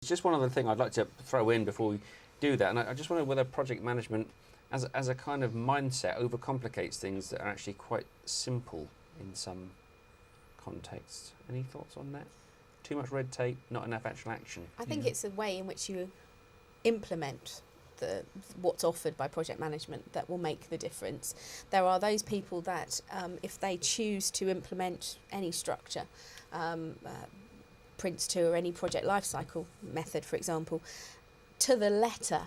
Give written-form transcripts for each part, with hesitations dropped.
just one other thing I'd like to throw in before we do that, and I just wonder whether project management, as a kind of mindset, overcomplicates things that are actually quite simple in some contexts. Any thoughts on that? Too much red tape, not enough actual action. I think it's the way in which you implement what's offered by project management that will make the difference. There are those people that, if they choose to implement any structure, Prince2 or any project lifecycle method, for example, to the letter,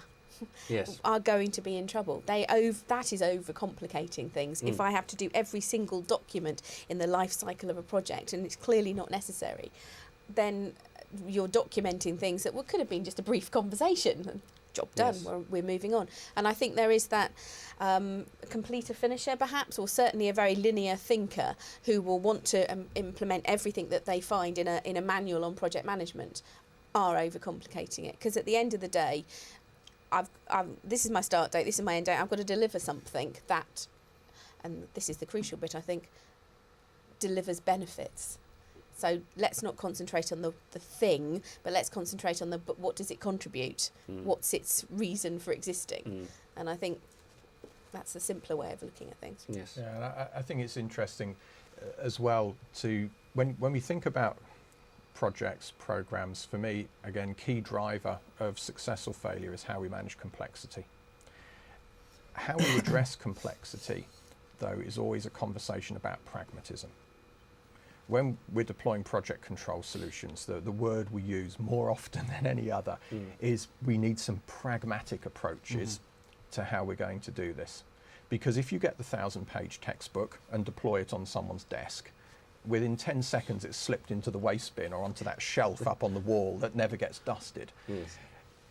Yes. are going to be in trouble. That is overcomplicating things. If I have to do every single document in the life cycle of a project and it's clearly not necessary, then you're documenting things that could have been just a brief conversation. Job done. Yes. We're moving on. And I think there is that completer finisher, perhaps, or certainly a very linear thinker who will want to implement everything that they find in a manual on project management, are overcomplicating it. Because at the end of the day, this is my start date, this is my end date, I've got to deliver something that, and this is the crucial bit, I think, delivers benefits. So let's not concentrate on the thing, but let's concentrate on but what does it contribute? What's its reason for existing? And I think that's a simpler way of looking at things. Yes. Yeah, and I think it's interesting as well to, when we think about projects, programs, for me, again, key driver of success or failure is how we manage complexity. How we address complexity, though, is always a conversation about pragmatism. When we're deploying project control solutions, the word we use more often than any other is we need some pragmatic approaches to how we're going to do this. Because if you get the 1,000-page textbook and deploy it on someone's desk, within 10 seconds it's slipped into the waste bin or onto that shelf up on the wall that never gets dusted. Yes.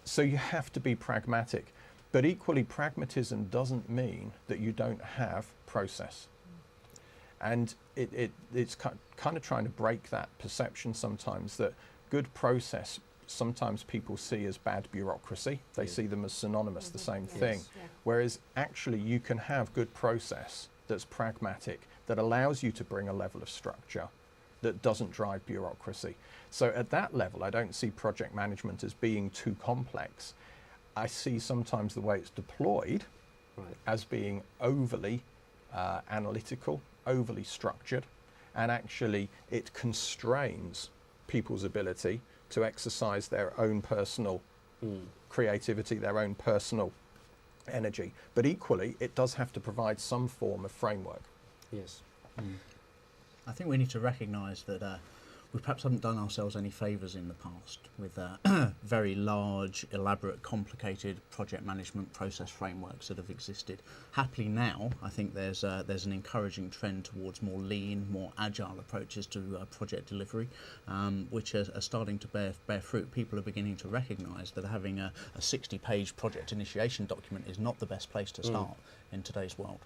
So you have to be pragmatic. But equally, pragmatism doesn't mean that you don't have process. And it's kind of trying to break that perception sometimes that good process, sometimes people see as bad bureaucracy. They see them as synonymous, the same thing. Yeah. Whereas actually you can have good process that's pragmatic, that allows you to bring a level of structure that doesn't drive bureaucracy. So at that level, I don't see project management as being too complex. I see sometimes the way it's deployed as being overly analytical, overly structured, and actually it constrains people's ability to exercise their own personal creativity, their own personal energy. But equally, it does have to provide some form of framework. Yes. I think we need to recognise that we perhaps haven't done ourselves any favours in the past with very large, elaborate, complicated project management process frameworks that have existed. Happily now, I think there's an encouraging trend towards more lean, more agile approaches to project delivery, which are starting to bear fruit. People are beginning to recognise that having a 60-page project initiation document is not the best place to start in today's world.